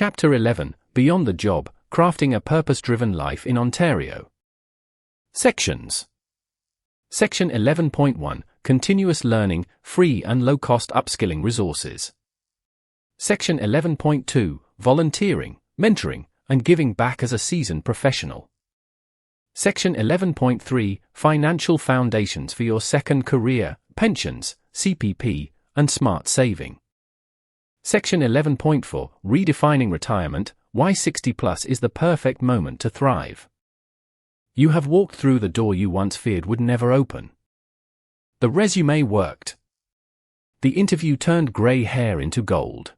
Chapter 11, Beyond the Job, Crafting a Purpose-Driven Life in Ontario. Sections. Section 11.1, Continuous Learning, Free and Low-Cost Upskilling Resources. Section 11.2, Volunteering, Mentoring, and Giving Back as a Seasoned Professional. Section 11.3, Financial Foundations for Your Second Career, Pensions, CPP, and Smart Saving. Section 11.4, Redefining Retirement, Why 60+ is the Perfect Moment to Thrive. You have walked through the door you once feared would never open. The resume worked. The interview turned grey hair into gold.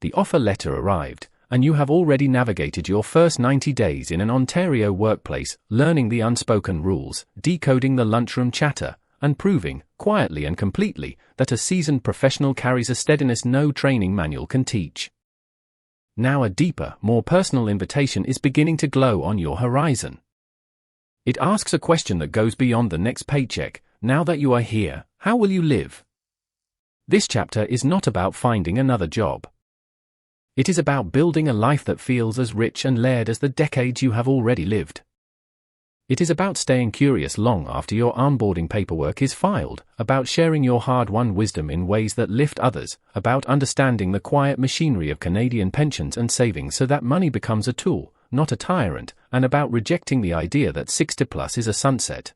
The offer letter arrived, and you have already navigated your first 90 days in an Ontario workplace, learning the unspoken rules, decoding the lunchroom chatter, and proving, quietly and completely, that a seasoned professional carries a steadiness no training manual can teach. Now a deeper, more personal invitation is beginning to glow on your horizon. It asks a question that goes beyond the next paycheck. Now that you are here, how will you live? This chapter is not about finding another job. It is about building a life that feels as rich and layered as the decades you have already lived. It is about staying curious long after your onboarding paperwork is filed, about sharing your hard-won wisdom in ways that lift others, about understanding the quiet machinery of Canadian pensions and savings so that money becomes a tool, not a tyrant, and about rejecting the idea that 60+ is a sunset.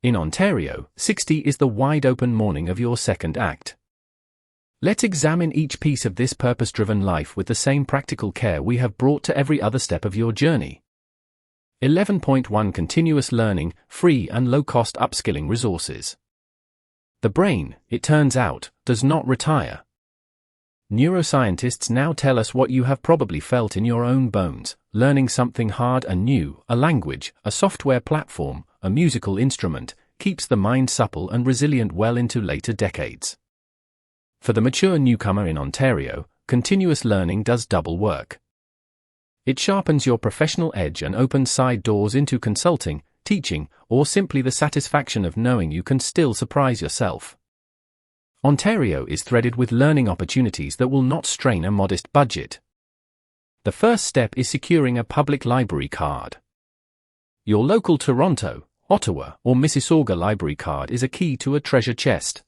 In Ontario, 60 is the wide-open morning of your second act. Let's examine each piece of this purpose-driven life with the same practical care we have brought to every other step of your journey. 11.1 Continuous Learning, Free and Low-Cost Upskilling Resources. The brain, it turns out, does not retire. Neuroscientists now tell us what you have probably felt in your own bones: learning something hard and new, a language, a software platform, a musical instrument, keeps the mind supple and resilient well into later decades. For the mature newcomer in Ontario, continuous learning does double work. It sharpens your professional edge and opens side doors into consulting, teaching, or simply the satisfaction of knowing you can still surprise yourself. Ontario is threaded with learning opportunities that will not strain a modest budget. The first step is securing a public library card. Your local Toronto, Ottawa, or Mississauga library card is a key to a treasure chest.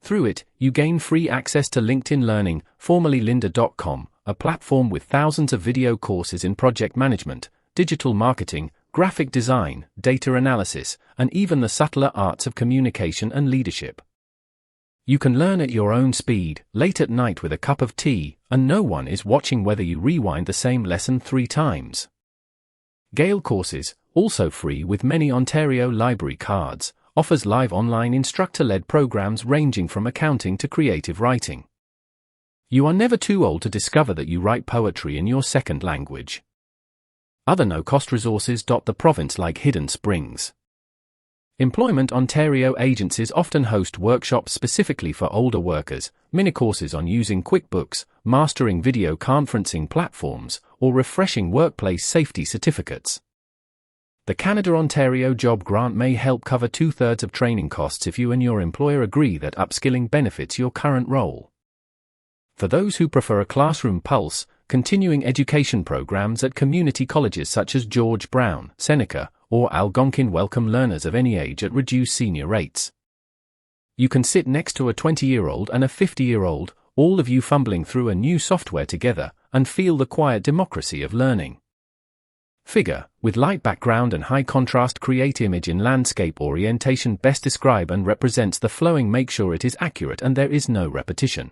Through it, you gain free access to LinkedIn Learning, formerly lynda.com, a platform with thousands of video courses in project management, digital marketing, graphic design, data analysis, and even the subtler arts of communication and leadership. You can learn at your own speed, late at night with a cup of tea, and no one is watching whether you rewind the same lesson 3 times. Gale Courses, also free with many Ontario library cards, offers live online instructor-led programs ranging from accounting to creative writing. You are never too old to discover that you write poetry in your second language. Other no-cost resources dot the province like Hidden Springs. Employment Ontario agencies often host workshops specifically for older workers, mini-courses on using QuickBooks, mastering video conferencing platforms, or refreshing workplace safety certificates. The Canada-Ontario Job Grant may help cover 2/3 of training costs if you and your employer agree that upskilling benefits your current role. For those who prefer a classroom pulse, continuing education programs at community colleges such as George Brown, Seneca, or Algonquin welcome learners of any age at reduced senior rates. You can sit next to a 20-year-old and a 50-year-old, all of you fumbling through a new software together, and feel the quiet democracy of learning. Figure, with light background and high contrast, create image in landscape orientation best describe and represents the flowing. Make sure it is accurate and there is no repetition.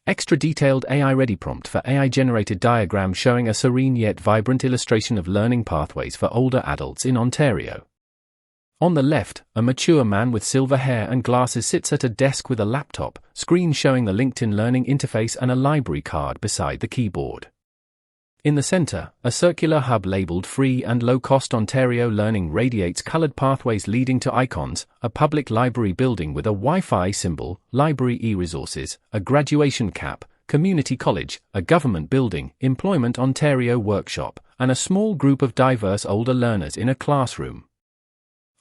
Extra detailed AI-ready prompt for AI-generated diagram showing a serene yet vibrant illustration of learning pathways for older adults in Ontario. On the left, a mature man with silver hair and glasses sits at a desk with a laptop, screen showing the LinkedIn Learning interface and a library card beside the keyboard. In the center, a circular hub labeled Free and Low-Cost Ontario Learning radiates colored pathways leading to icons, a public library building with a Wi-Fi symbol, library e-resources, a graduation cap, community college, a government building, Employment Ontario workshop, and a small group of diverse older learners in a classroom.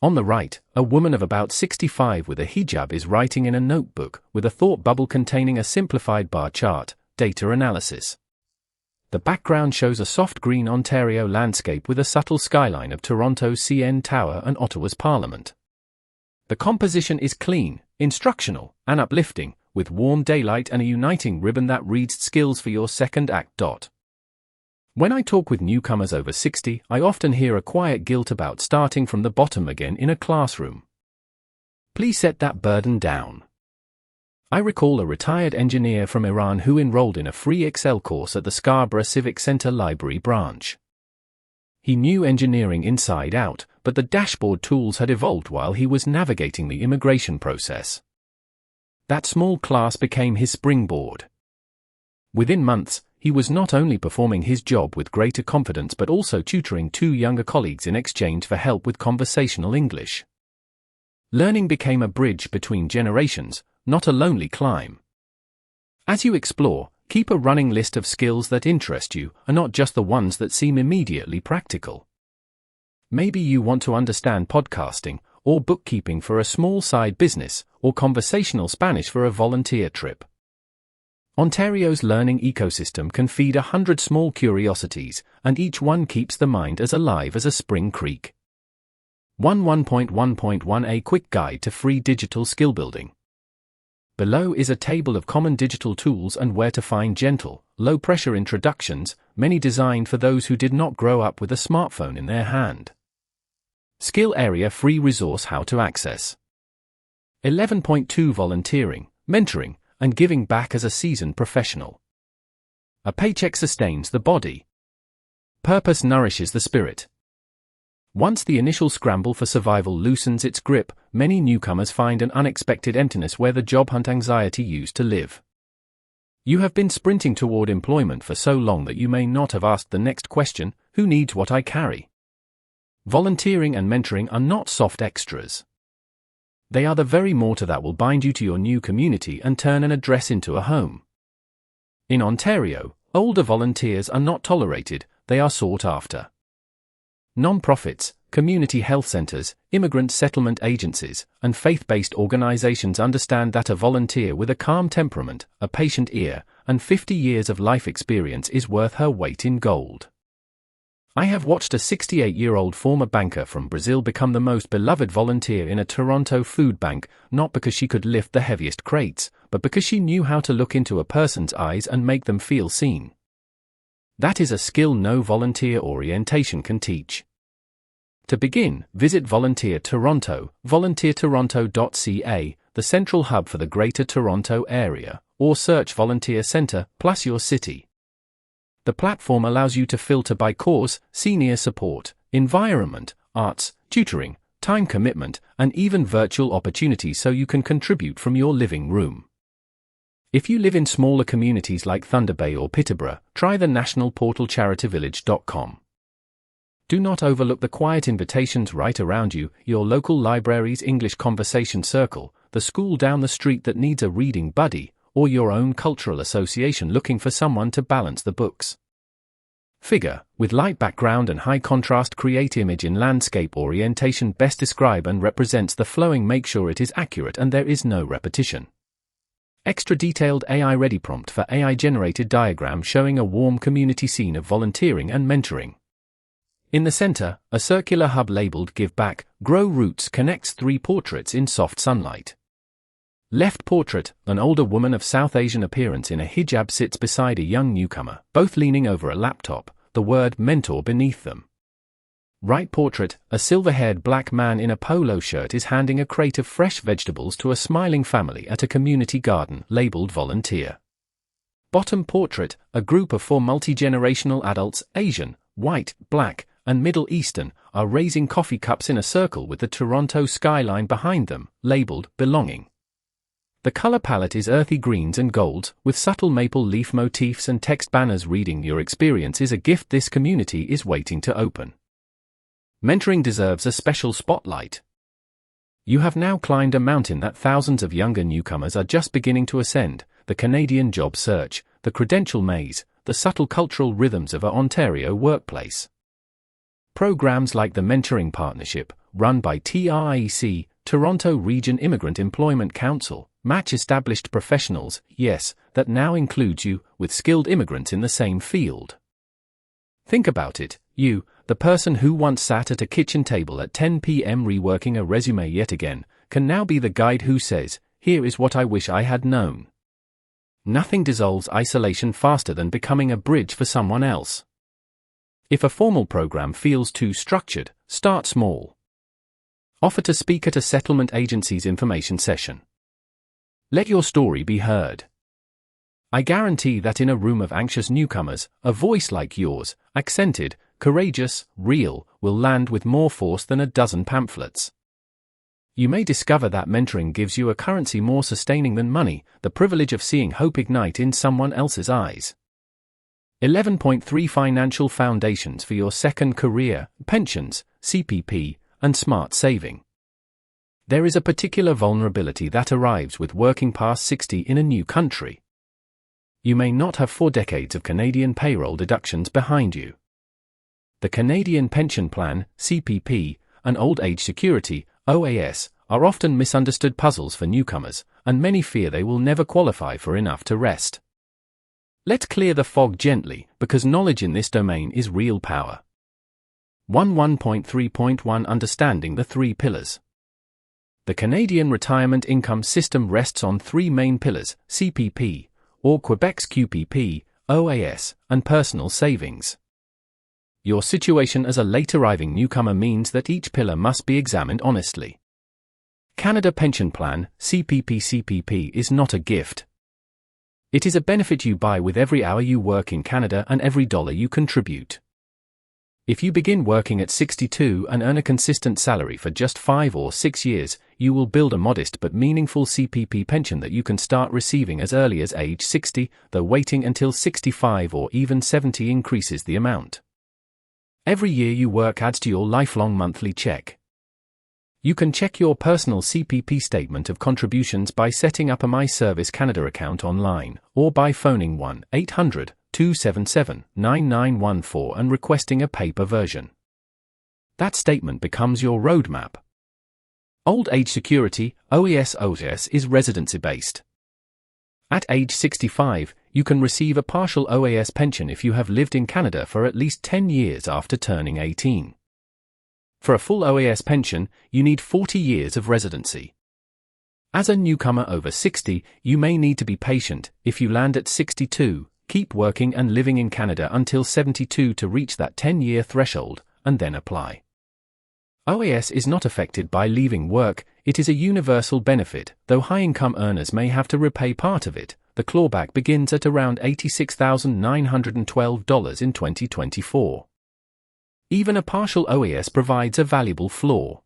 On the right, a woman of about 65 with a hijab is writing in a notebook, with a thought bubble containing a simplified bar chart, data analysis. The background shows a soft green Ontario landscape with a subtle skyline of Toronto's CN Tower and Ottawa's Parliament. The composition is clean, instructional, and uplifting, with warm daylight and a uniting ribbon that reads skills for your second act. When I talk with newcomers over 60, I often hear a quiet guilt about starting from the bottom again in a classroom. Please set that burden down. I recall a retired engineer from Iran who enrolled in a free Excel course at the Scarborough Civic Centre Library branch. He knew engineering inside out, but the dashboard tools had evolved while he was navigating the immigration process. That small class became his springboard. Within months, he was not only performing his job with greater confidence but also tutoring 2 younger colleagues in exchange for help with conversational English. Learning became a bridge between generations, not a lonely climb. As you explore, keep a running list of skills that interest you, and not just the ones that seem immediately practical. Maybe you want to understand podcasting, or bookkeeping for a small side business, or conversational Spanish for a volunteer trip. Ontario's learning ecosystem can feed 100 small curiosities, and each one keeps the mind as alive as a spring creek. 1.1.1 A quick guide to free digital skill building. Below is a table of common digital tools and where to find gentle, low-pressure introductions, many designed for those who did not grow up with a smartphone in their hand. Skill area free resource how to access. 11.2 Volunteering, mentoring, and giving back as a seasoned professional. A paycheck sustains the body. Purpose nourishes the spirit. Once the initial scramble for survival loosens its grip, many newcomers find an unexpected emptiness where the job hunt anxiety used to live. You have been sprinting toward employment for so long that you may not have asked the next question, who needs what I carry? Volunteering and mentoring are not soft extras. They are the very mortar that will bind you to your new community and turn an address into a home. In Ontario, older volunteers are not tolerated, they are sought after. Non-profits, community health centers, immigrant settlement agencies, and faith-based organizations understand that a volunteer with a calm temperament, a patient ear, and 50 years of life experience is worth her weight in gold. I have watched a 68-year-old former banker from Brazil become the most beloved volunteer in a Toronto food bank, not because she could lift the heaviest crates, but because she knew how to look into a person's eyes and make them feel seen. That is a skill no volunteer orientation can teach. To begin, visit Volunteer Toronto, volunteertoronto.ca, the central hub for the Greater Toronto Area, or search Volunteer Centre plus your city. The platform allows you to filter by course, senior support, environment, arts, tutoring, time commitment, and even virtual opportunities so you can contribute from your living room. If you live in smaller communities like Thunder Bay or Peterborough, try the national portal charityvillage.com. Do not overlook the quiet invitations right around you, your local library's English conversation circle, the school down the street that needs a reading buddy, or your own cultural association looking for someone to balance the books. Figure, with light background and high contrast, create image in landscape orientation best describe and represents the flowing. Make sure it is accurate and there is no repetition. Extra detailed AI-ready prompt for AI-generated diagram showing a warm community scene of volunteering and mentoring. In the center, a circular hub labeled Give Back, Grow Roots connects 3 portraits in soft sunlight. Left portrait, an older woman of South Asian appearance in a hijab sits beside a young newcomer, both leaning over a laptop, the word mentor beneath them. Right portrait, a silver-haired black man in a polo shirt is handing a crate of fresh vegetables to a smiling family at a community garden labeled volunteer. Bottom portrait, a group of 4 multi-generational adults, Asian, white, black, and Middle Eastern, are raising coffee cups in a circle with the Toronto skyline behind them, labeled belonging. The color palette is earthy greens and golds, with subtle maple leaf motifs and text banners reading your experience is a gift this community is waiting to open. Mentoring deserves a special spotlight. You have now climbed a mountain that thousands of younger newcomers are just beginning to ascend, the Canadian job search, the credential maze, the subtle cultural rhythms of an Ontario workplace. Programs like the Mentoring Partnership, run by TRIEC, Toronto Region Immigrant Employment Council, Match established professionals, yes, that now includes you, with skilled immigrants in the same field. Think about it, you, the person who once sat at a kitchen table at 10 p.m. reworking a resume yet again, can now be the guide who says, "Here is what I wish I had known." Nothing dissolves isolation faster than becoming a bridge for someone else. If a formal program feels too structured, start small. Offer to speak at a settlement agency's information session. Let your story be heard. I guarantee that in a room of anxious newcomers, a voice like yours, accented, courageous, real, will land with more force than a dozen pamphlets. You may discover that mentoring gives you a currency more sustaining than money, the privilege of seeing hope ignite in someone else's eyes. 11.3 Financial Foundations for your second career, pensions, CPP, and smart saving. There is a particular vulnerability that arrives with working past 60 in a new country. You may not have 4 decades of Canadian payroll deductions behind you. The Canadian Pension Plan, CPP, and Old Age Security, OAS, are often misunderstood puzzles for newcomers, and many fear they will never qualify for enough to rest. Let's clear the fog gently, because knowledge in this domain is real power. 1.3.1 Understanding the 3 pillars. The Canadian Retirement Income System rests on 3 main pillars, CPP, or Quebec's QPP, OAS, and personal savings. Your situation as a late-arriving newcomer means that each pillar must be examined honestly. Canada Pension Plan, CPP is not a gift. It is a benefit you buy with every hour you work in Canada and every dollar you contribute. If you begin working at 62 and earn a consistent salary for just 5 or 6 years, you will build a modest but meaningful CPP pension that you can start receiving as early as age 60, though waiting until 65 or even 70 increases the amount. Every year you work adds to your lifelong monthly check. You can check your personal CPP statement of contributions by setting up a My Service Canada account online, or by phoning 1-800-277-9914 and requesting a paper version. That statement becomes your roadmap. Old Age Security, OAS is residency-based. At age 65, you can receive a partial OAS pension if you have lived in Canada for at least 10 years after turning 18. For a full OAS pension, you need 40 years of residency. As a newcomer over 60, you may need to be patient. If you land at 62, keep working and living in Canada until 72 to reach that 10-year threshold, and then apply. OAS is not affected by leaving work. It is a universal benefit, though high-income earners may have to repay part of it. The clawback begins at around $86,912 in 2024. Even a partial OAS provides a valuable floor.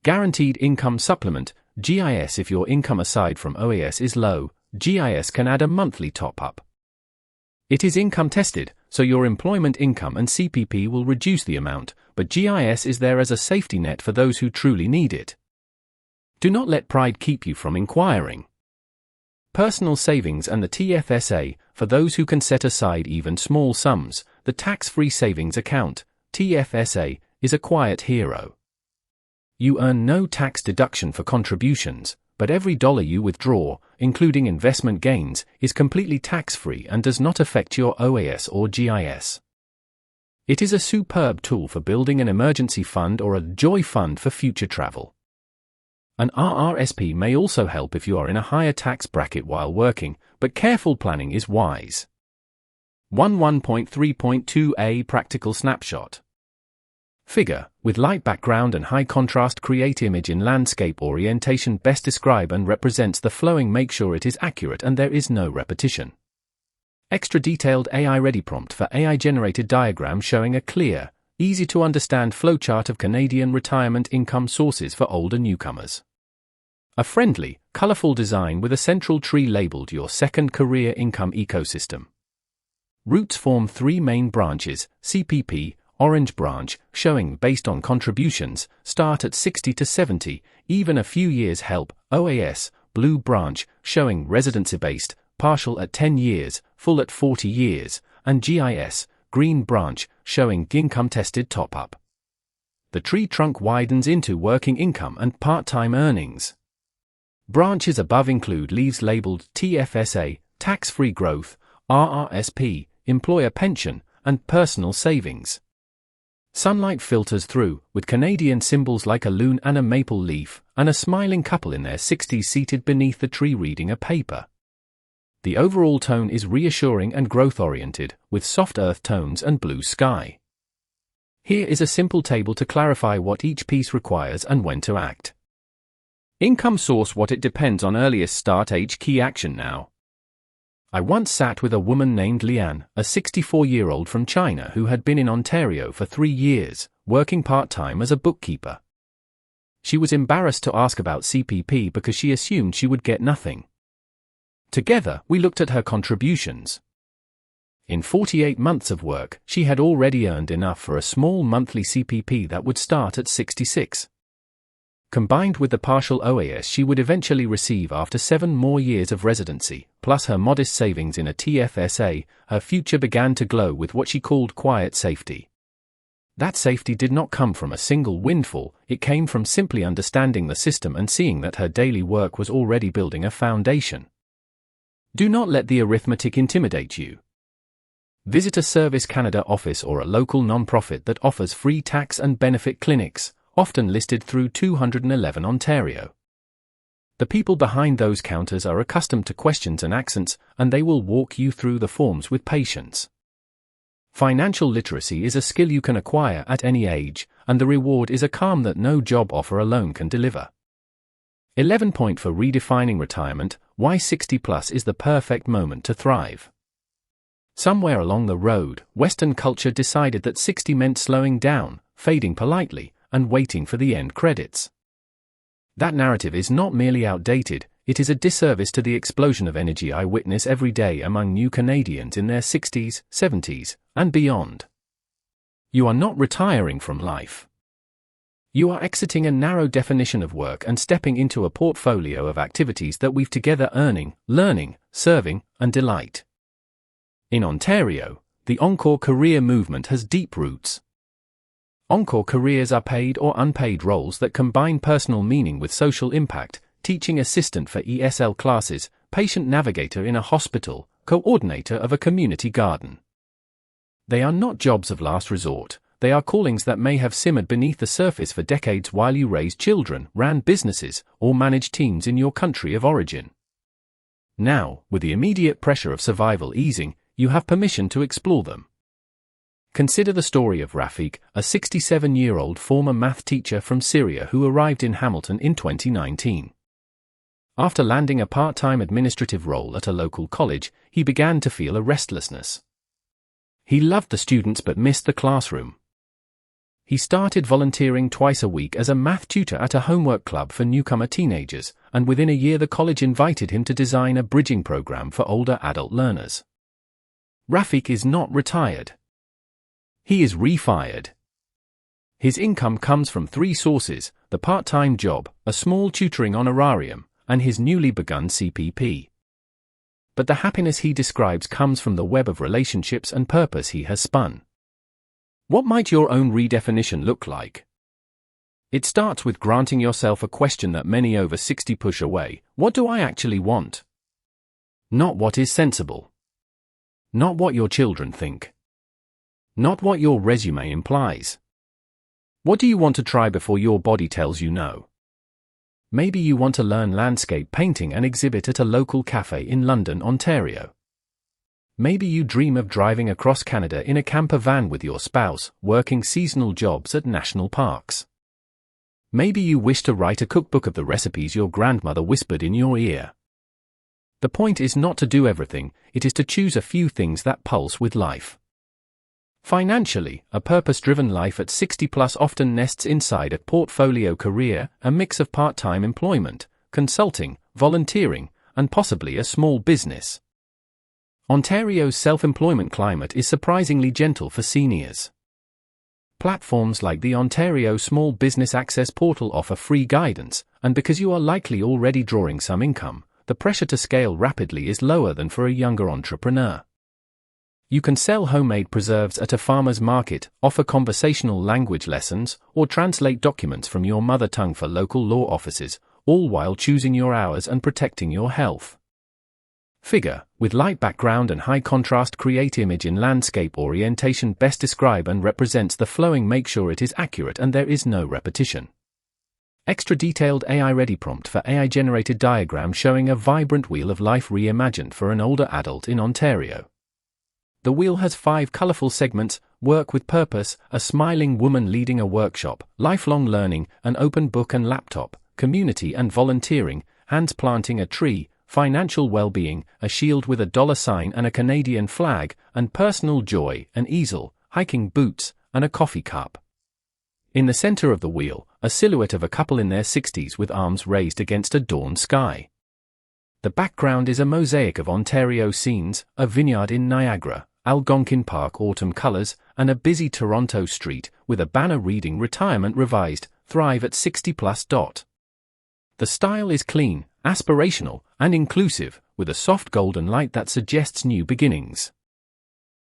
Guaranteed Income Supplement, GIS. If your income aside from OAS is low, GIS can add a monthly top-up. It is income tested, so your employment income and CPP will reduce the amount, but GIS is there as a safety net for those who truly need it. Do not let pride keep you from inquiring. Personal savings and the TFSA, for those who can set aside even small sums, the tax-free savings account, TFSA, is a quiet hero. You earn no tax deduction for contributions, but every dollar you withdraw, including investment gains, is completely tax-free and does not affect your OAS or GIS. It is a superb tool for building an emergency fund or a joy fund for future travel. An RRSP may also help if you are in a higher tax bracket while working, but careful planning is wise. 1.3.2a Practical Snapshot. Figure, with light background and high contrast, create image in landscape orientation, best describe and represents the flowing, make sure it is accurate and there is no repetition. Extra detailed AI-ready prompt for AI-generated diagram showing a clear, easy to understand flowchart of Canadian retirement income sources for older newcomers. A friendly, colorful design with a central tree labeled your second career income ecosystem. Roots form 3 main branches, CPP, orange branch, showing based on contributions, start at 60 to 70, even a few years help, OAS, blue branch, showing residency-based, partial at 10 years, full at 40 years, and GIS, green branch, showing income-tested top-up. The tree trunk widens into working income and part-time earnings. Branches above include leaves labeled TFSA, tax-free growth, RRSP, employer pension, and personal savings. Sunlight filters through, with Canadian symbols like a loon and a maple leaf, and a smiling couple in their 60s seated beneath the tree reading a paper. The overall tone is reassuring and growth-oriented, with soft earth tones and blue sky. Here is a simple table to clarify what each piece requires and when to act. Income source: what it depends on earliest start age. Key action now. I once sat with a woman named Lian, a 64-year-old from China who had been in Ontario for 3 years, working part-time as a bookkeeper. She was embarrassed to ask about CPP because she assumed she would get nothing. Together, we looked at her contributions. In 48 months of work, she had already earned enough for a small monthly CPP that would start at $66. Combined with the partial OAS she would eventually receive after 7 more years of residency, plus her modest savings in a TFSA, her future began to glow with what she called quiet safety. That safety did not come from a single windfall, it came from simply understanding the system and seeing that her daily work was already building a foundation. Do not let the arithmetic intimidate you. Visit a Service Canada office or a local non-profit that offers free tax and benefit clinics, often listed through 211 Ontario. The people behind those counters are accustomed to questions and accents, and they will walk you through the forms with patience. Financial literacy is a skill you can acquire at any age, and the reward is a calm that no job offer alone can deliver. 11 point for redefining retirement: why 60+ is the perfect moment to thrive. Somewhere along the road, Western culture decided that 60 meant slowing down, fading politely, and waiting for the end credits. That narrative is not merely outdated, it is a disservice to the explosion of energy I witness every day among new Canadians in their 60s, 70s, and beyond. You are not retiring from life. You are exiting a narrow definition of work and stepping into a portfolio of activities that weave together earning, learning, serving, and delight. In Ontario, the Encore career movement has deep roots. Encore careers are paid or unpaid roles that combine personal meaning with social impact: teaching assistant for ESL classes, patient navigator in a hospital, coordinator of a community garden. They are not jobs of last resort, they are callings that may have simmered beneath the surface for decades while you raised children, ran businesses, or managed teams in your country of origin. Now, with the immediate pressure of survival easing, you have permission to explore them. Consider the story of Rafik, a 67-year-old former math teacher from Syria who arrived in Hamilton in 2019. After landing a part-time administrative role at a local college, he began to feel a restlessness. He loved the students but missed the classroom. He started volunteering twice a week as a math tutor at a homework club for newcomer teenagers, and within a year the college invited him to design a bridging program for older adult learners. Rafik is not retired. He is refired. His income comes from 3 sources: the part-time job, a small tutoring honorarium, and his newly begun CPP. But the happiness he describes comes from the web of relationships and purpose he has spun. What might your own redefinition look like? It starts with granting yourself a question that many over 60 push away: what do I actually want? Not what is sensible. Not what your children think. Not what your resume implies. What do you want to try before your body tells you no? Maybe you want to learn landscape painting and exhibit at a local cafe in London, Ontario. Maybe you dream of driving across Canada in a camper van with your spouse, working seasonal jobs at national parks. Maybe you wish to write a cookbook of the recipes your grandmother whispered in your ear. The point is not to do everything, it is to choose a few things that pulse with life. Financially, a purpose-driven life at 60+ often nests inside a portfolio career, a mix of part-time employment, consulting, volunteering, and possibly a small business. Ontario's self-employment climate is surprisingly gentle for seniors. Platforms like the Ontario Small Business Access Portal offer free guidance, and because you are likely already drawing some income, the pressure to scale rapidly is lower than for a younger entrepreneur. You can sell homemade preserves at a farmer's market, offer conversational language lessons, or translate documents from your mother tongue for local law offices, all while choosing your hours and protecting your health. Figure, with light background and high contrast, create image in landscape orientation best describe and represents the flowing. Make sure it is accurate and there is no repetition. Extra detailed AI-ready prompt for AI-generated diagram showing a vibrant wheel of life reimagined for an older adult in Ontario. The wheel has 5 colorful segments: work with purpose, a smiling woman leading a workshop, lifelong learning, an open book and laptop, community and volunteering, hands planting a tree, financial well-being, a shield with a $sign and a Canadian flag, and personal joy, an easel, hiking boots, and a coffee cup. In the center of the wheel, a silhouette of a couple in their 60s with arms raised against a dawn sky. The background is a mosaic of Ontario scenes, a vineyard in Niagara, Algonquin Park autumn colors, and a busy Toronto street, with a banner reading Retirement Revised, Thrive at 60+. The style is clean, aspirational, and inclusive, with a soft golden light that suggests new beginnings.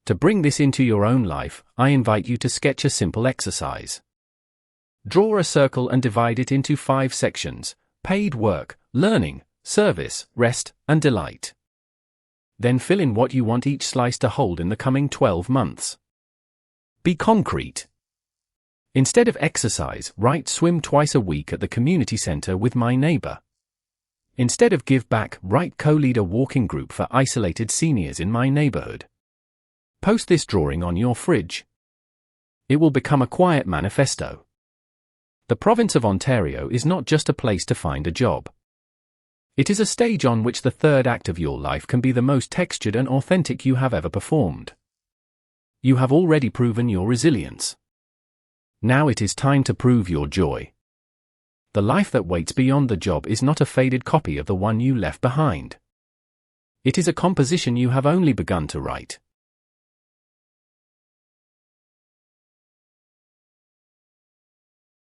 To bring this into your own life, I invite you to sketch a simple exercise. Draw a circle and divide it into 5 sections: paid work, learning, service, rest, and delight. Then fill in what you want each slice to hold in the coming 12 months. Be concrete. Instead of exercise, write swim twice a week at the community center with my neighbor. Instead of give back, write co-lead a walking group for isolated seniors in my neighborhood. Post this drawing on your fridge. It will become a quiet manifesto. The province of Ontario is not just a place to find a job. It is a stage on which the third act of your life can be the most textured and authentic you have ever performed. You have already proven your resilience. Now it is time to prove your joy. The life that waits beyond the job is not a faded copy of the one you left behind. It is a composition you have only begun to write.